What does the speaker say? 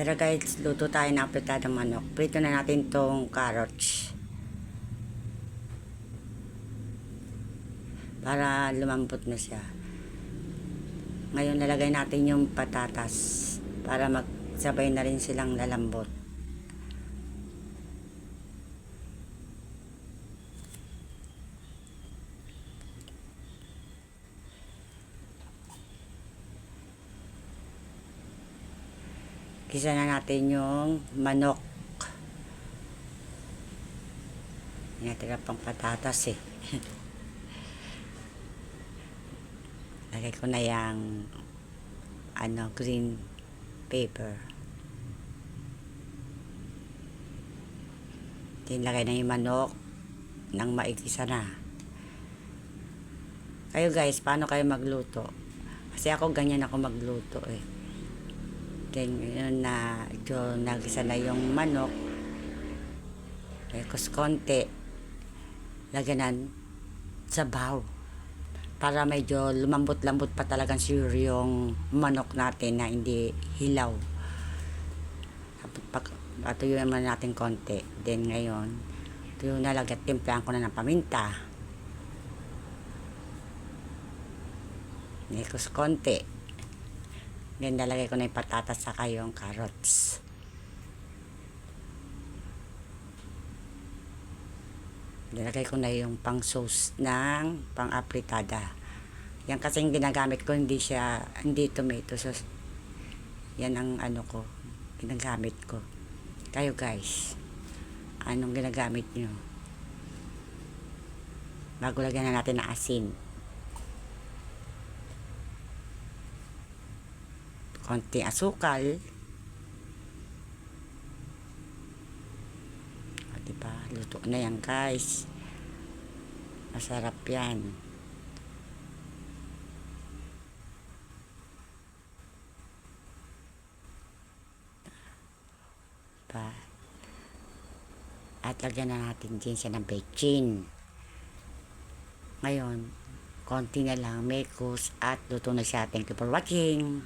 Tara guys, luto tayo ng apritadang manok. Prito na natin tong carrots. Para lumambot na siya. Ngayon lalagay natin yung patatas. Para magsabay na rin silang lalambot. Gisa na natin yung manok. Natira pang patatas eh. Lagay ko na yung green paper. Tinlagay na yung manok nang maigisa na. Kayo guys, paano kayo magluto? Kasi ako ganyan ako magluto eh. Then yun na nagisa na yung manok. Tapos konti laganan sabaw para medyo lumambot-lambot pa talagang sure yung manok natin na hindi hilaw. Patuyuan naman natin konti. Then ngayon tuyo na, timplahan ko na ng paminta. Tapos konti. Then lalagay ko na yung patatas saka yung carrots. Nilagay ko na yung pang sauce ng pang apritada. Yan kasi yung ginagamit ko, hindi tomato sauce. Yan ang ginagamit ko. Kayo guys, anong ginagamit nyo? Bago lagyan na natin ng asin. Konting asukal. Diba? Luto na yan guys. Masarap yan. Diba? At lagyan na natin din siya ng bechin. Ngayon, konti na lang mekos at luto na siya. Thank you for watching.